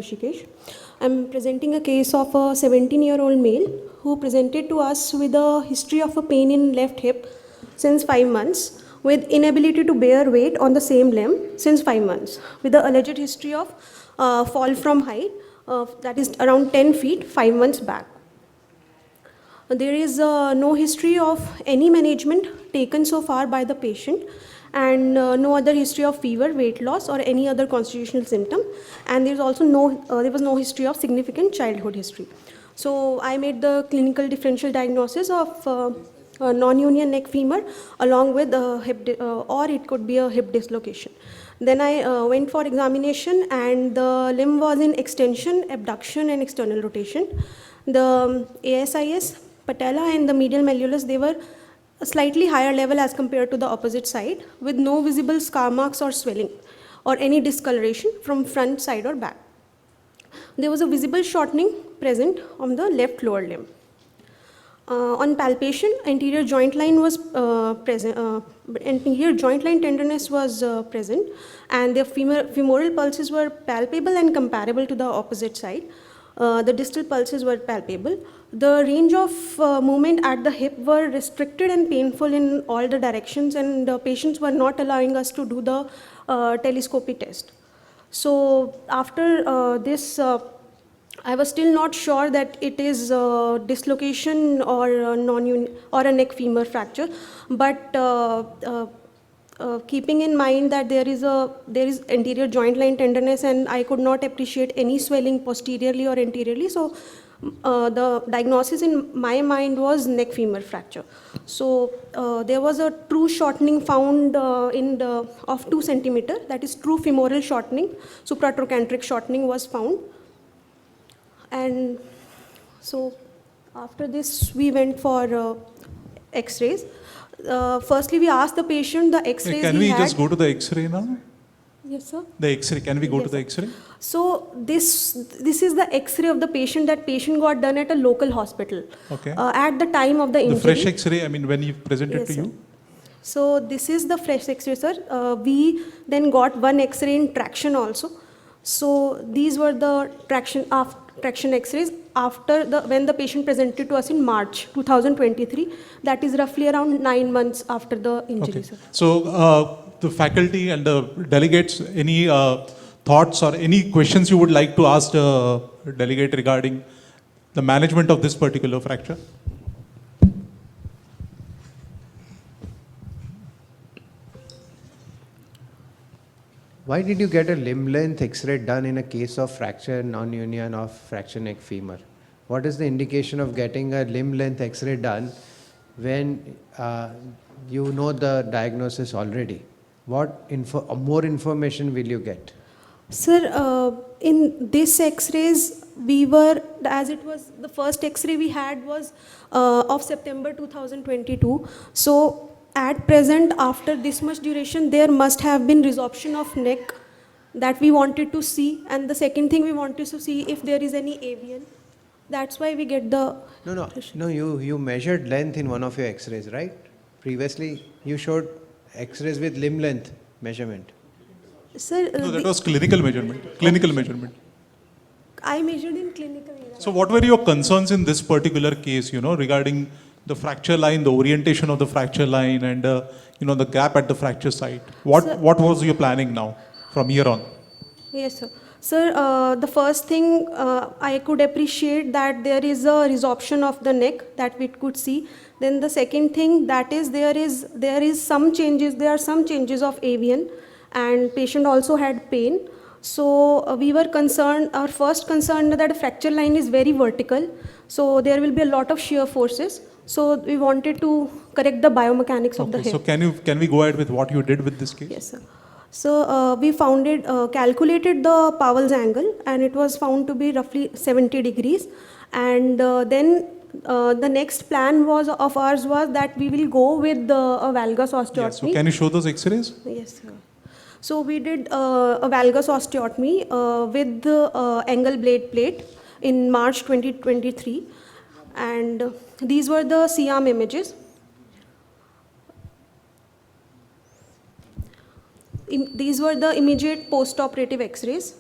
Rishikesh. I'm presenting a case of a 17-year-old male who presented to us with a history of a pain in left hip since 5 months, with inability to bear weight on the same limb since 5 months, with the alleged history of fall from height, that is around 10 feet 5 months back. There is no history of any management taken so far by the patient, and no other history of fever, weight loss, or any other constitutional symptom. And there is also there was no history of significant childhood history. So I made the clinical differential diagnosis of non-union neck femur along with or it could be a hip dislocation. Then I went for examination, and the limb was in extension, abduction, and external rotation. The ASIS, patella, and the medial malleolus, they were a slightly higher level as compared to the opposite side, with no visible scar marks or swelling or any discoloration from front, side, or back. There was a visible shortening present on the left lower limb. On palpation, anterior joint line was present. Anterior joint line tenderness was present, and the femoral pulses were palpable and comparable to the opposite side. The distal pulses were palpable. The range of movement at the hip were restricted and painful in all the directions, and the patients were not allowing us to do the telescopy test. So after this, I was still not sure that it is dislocation or a neck femur fracture, but keeping in mind that there is anterior joint line tenderness, and I could not appreciate any swelling posteriorly or anteriorly, so the diagnosis in my mind was neck femur fracture. So there was a true shortening found of 2 centimeter, that is true femoral shortening, supratrochanteric shortening was found. And so after this, we went for X-rays. Firstly, we asked the patient the X-rays Can we just go to the X-ray now? Yes, sir. The X-ray, can we go Yes, to the sir. X-ray? So this is the X-ray of the patient. That patient got done at a local hospital. Okay. At the time of the injury. The fresh X-ray, I mean, when you presented Yes, to sir. you? So this is the fresh X-ray, sir. We then got one X-ray in traction also. So these were the traction X-rays when the patient presented to us in March 2023. That is roughly around 9 months after the injury, Okay. sir. So the faculty and the delegates, any thoughts or any questions you would like to ask the delegate regarding the management of this particular fracture? Why did you get a limb length X-ray done in a case of fracture non-union of fracture neck femur? What is the indication of getting a limb length X-ray done when you know the diagnosis already? What more information will you get? Sir, in this X-rays, we were, as it was, the first X-ray we had was of September 2022. So at present, after this much duration, there must have been resorption of neck that we wanted to see. And the second thing we wanted to see if there is any avian. That's why we get the... No, you measured length in one of your X-rays, right? Previously, you showed X-rays with limb length measurement. Sir, No, that was clinical measurement. Clinical measurement. I measured in clinical. So what were your concerns in this particular case, regarding the fracture line, the orientation of the fracture line, and the gap at the fracture site? What was your planning now from here on? Yes, sir. Sir, the first thing I could appreciate that there is a resorption of the neck that we could see. Then the second thing, that is there are some changes of avian, and patient also had pain. So we were concerned, our first concern, that the fracture line is very vertical. So there will be a lot of shear forces. So we wanted to correct the biomechanics of the hip. So can we go ahead with what you did with this case? Yes, sir. So we calculated the Powell's angle, and it was found to be roughly 70 degrees. And then the next plan of ours was that we will go with a valgus osteotomy. Yeah, so can you show those X-rays? Yes, sir. So we did a valgus osteotomy with the angle blade plate in March 2023. And these were the C-arm images. These were the immediate post-operative X-rays.